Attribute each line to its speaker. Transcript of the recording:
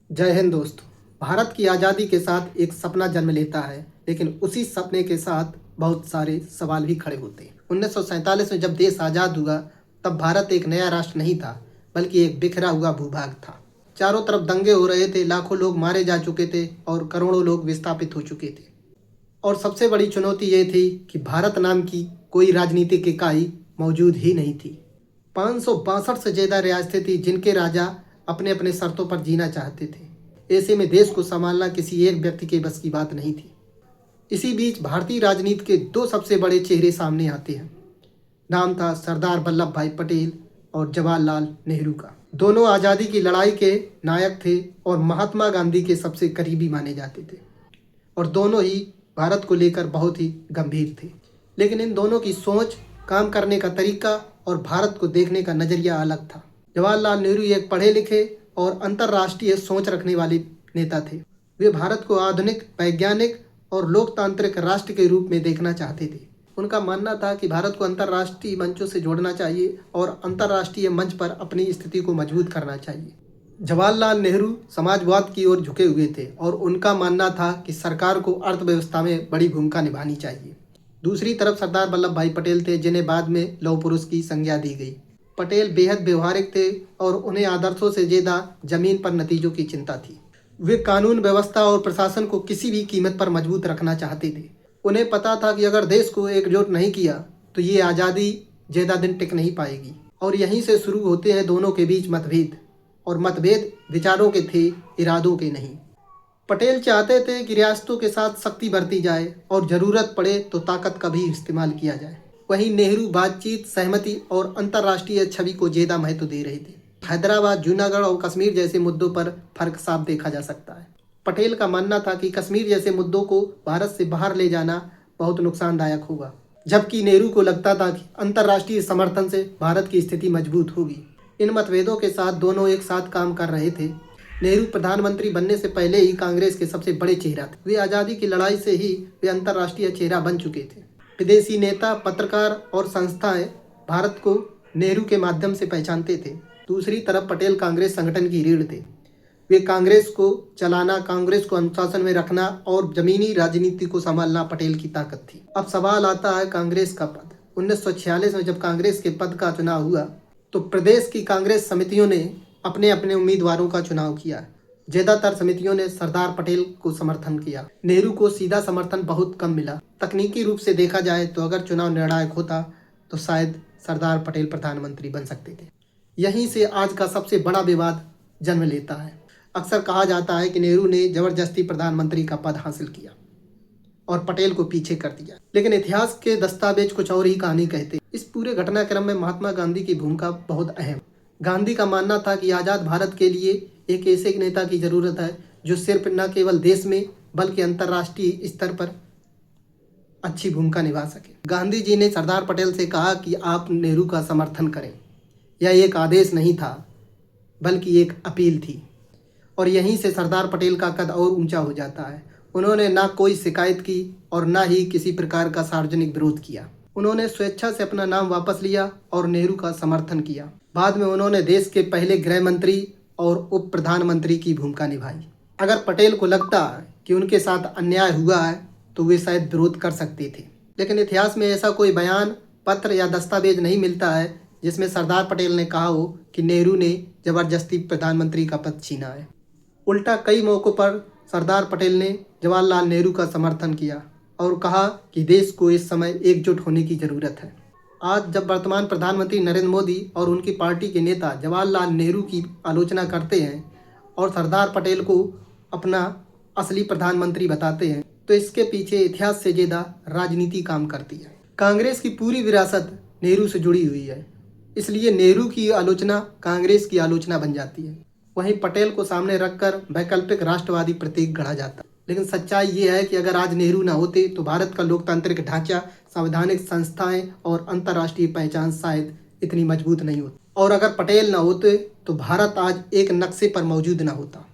Speaker 1: जय हिंद दोस्तों। भारत की आज़ादी के साथ एक सपना जन्म लेता है, लेकिन उसी सपने के साथ बहुत सारे सवाल भी खड़े होते हैं। 1947 में जब देश आज़ाद हुआ, तब भारत एक नया राष्ट्र नहीं था, बल्कि एक बिखरा हुआ भूभाग था। चारों तरफ दंगे हो रहे थे, लाखों लोग मारे जा चुके थे और करोड़ों लोग विस्थापित हो चुके थे। और सबसे बड़ी चुनौती ये थी कि भारत नाम की कोई राजनीतिक इकाई मौजूद ही नहीं थी। 562 से ज़्यादा रियासतें थी जिनके राजा अपने अपने शर्तों पर जीना चाहते थे। ऐसे में देश को संभालना किसी एक व्यक्ति के बस की बात नहीं थी। इसी बीच भारतीय राजनीति के दो सबसे बड़े चेहरे सामने आते हैं। नाम था सरदार वल्लभ भाई पटेल और जवाहरलाल नेहरू का। दोनों आज़ादी की लड़ाई के नायक थे और महात्मा गांधी के सबसे करीबी माने जाते थे, और दोनों ही भारत को लेकर बहुत ही गंभीर थे। लेकिन इन दोनों की सोच, काम करने का तरीका और भारत को देखने का नज़रिया अलग था। जवाहरलाल नेहरू एक पढ़े लिखे और अंतर्राष्ट्रीय सोच रखने वाले नेता थे। वे भारत को आधुनिक, वैज्ञानिक और लोकतांत्रिक राष्ट्र के रूप में देखना चाहते थे। उनका मानना था कि भारत को अंतर्राष्ट्रीय मंचों से जोड़ना चाहिए और अंतर्राष्ट्रीय मंच पर अपनी स्थिति को मजबूत करना चाहिए। जवाहरलाल नेहरू समाजवाद की ओर झुके हुए थे और उनका मानना था कि सरकार को अर्थव्यवस्था में बड़ी भूमिका निभानी चाहिए। दूसरी तरफ सरदार वल्लभ भाई पटेल थे, जिन्हें बाद में लौह पुरुष की संज्ञा दी गई। पटेल बेहद व्यवहारिक थे और उन्हें आदर्शों से ज़्यादा जमीन पर नतीजों की चिंता थी। वे कानून व्यवस्था और प्रशासन को किसी भी कीमत पर मजबूत रखना चाहते थे। उन्हें पता था कि अगर देश को एकजुट नहीं किया तो ये आज़ादी ज़्यादा दिन टिक नहीं पाएगी। और यहीं से शुरू होते हैं दोनों के बीच मतभेद, और मतभेद विचारों के थे, इरादों के नहीं। पटेल चाहते थे कि रियासतों के साथ सख्ती बरती जाए और ज़रूरत पड़े तो ताकत का भी इस्तेमाल किया जाए। वहीं नेहरू बातचीत, सहमति और अंतर्राष्ट्रीय छवि को ज़्यादा महत्व दे रहे थे। हैदराबाद, जूनागढ़ और कश्मीर जैसे मुद्दों पर फर्क साफ देखा जा सकता है। पटेल का मानना था कि कश्मीर जैसे मुद्दों को भारत से बाहर ले जाना बहुत नुकसानदायक होगा, जबकि नेहरू को लगता था कि अंतर्राष्ट्रीय समर्थन से भारत की स्थिति मजबूत होगी। इन मतभेदों के साथ दोनों एक साथ काम कर रहे थे। नेहरू प्रधानमंत्री बनने से पहले ही कांग्रेस के सबसे बड़े चेहरा थे। वे आज़ादी की लड़ाई से ही वे अंतर्राष्ट्रीय चेहरा बन चुके थे। विदेशी नेता, पत्रकार और संस्थाएं भारत को नेहरू के माध्यम से पहचानते थे। दूसरी तरफ पटेल कांग्रेस संगठन की रीढ़ थे। वे कांग्रेस को चलाना, कांग्रेस को अनुशासन में रखना और जमीनी राजनीति को संभालना पटेल की ताकत थी। अब सवाल आता है कांग्रेस का पद। 1946 में जब कांग्रेस के पद का चुनाव हुआ तो प्रदेश की कांग्रेस समितियों ने अपने अपने उम्मीदवारों का चुनाव किया। ज़्यादातर समितियों ने सरदार पटेल को समर्थन किया। नेहरू को सीधा समर्थन बहुत कम मिला। तकनीकी रूप से देखा जाए तो अगर चुनाव निर्णायक होता तो शायद सरदार पटेल प्रधानमंत्री बन सकते थे। यहीं से आज का सबसे बड़ा विवाद जन्म लेता है। अक्सर कहा जाता है कि नेहरू ने जबरदस्ती प्रधानमंत्री का पद हासिल किया और पटेल को पीछे कर दिया, लेकिन इतिहास के दस्तावेज कुछ और ही कहानी कहते हैं। इस पूरे घटनाक्रम में महात्मा गांधी की भूमिका बहुत अहम। गांधी का मानना था कि आज़ाद भारत के लिए एक ऐसे नेता की ज़रूरत है जो सिर्फ न केवल देश में बल्कि अंतर्राष्ट्रीय स्तर पर अच्छी भूमिका निभा सके। गांधी जी ने सरदार पटेल से कहा कि आप नेहरू का समर्थन करें। यह एक आदेश नहीं था, बल्कि एक अपील थी, और यहीं से सरदार पटेल का कद और ऊंचा हो जाता है। उन्होंने ना कोई शिकायत की और ना ही किसी प्रकार का सार्वजनिक विरोध किया। उन्होंने स्वेच्छा से अपना नाम वापस लिया और नेहरू का समर्थन किया। बाद में उन्होंने देश के पहले गृह मंत्री और उप प्रधानमंत्री की भूमिका निभाई। अगर पटेल को लगता कि उनके साथ अन्याय हुआ है तो वे शायद विरोध कर सकते थे, लेकिन इतिहास में ऐसा कोई बयान, पत्र या दस्तावेज नहीं मिलता है जिसमें सरदार पटेल ने कहा हो कि नेहरू ने जबरदस्ती प्रधानमंत्री का पद छीना है। उल्टा कई मौक़ों पर सरदार पटेल ने जवाहरलाल नेहरू का समर्थन किया और कहा कि देश को इस समय एकजुट होने की ज़रूरत है। आज जब वर्तमान प्रधानमंत्री नरेंद्र मोदी और उनकी पार्टी के नेता जवाहरलाल नेहरू की आलोचना करते हैं और सरदार पटेल को अपना असली प्रधानमंत्री बताते हैं, तो इसके पीछे इतिहास से ज़्यादा राजनीति काम करती है। कांग्रेस की पूरी विरासत नेहरू से जुड़ी हुई है, इसलिए नेहरू की आलोचना कांग्रेस की आलोचना बन जाती है। वहीं पटेल को सामने रखकर वैकल्पिक राष्ट्रवादी प्रतीक गढ़ा जाता है। लेकिन सच्चाई ये है कि अगर आज नेहरू न होते तो भारत का लोकतांत्रिक ढांचा, संवैधानिक संस्थाएं और अंतर्राष्ट्रीय पहचान शायद इतनी मजबूत नहीं होती। और अगर पटेल न होते तो भारत आज एक नक्शे पर मौजूद न होता।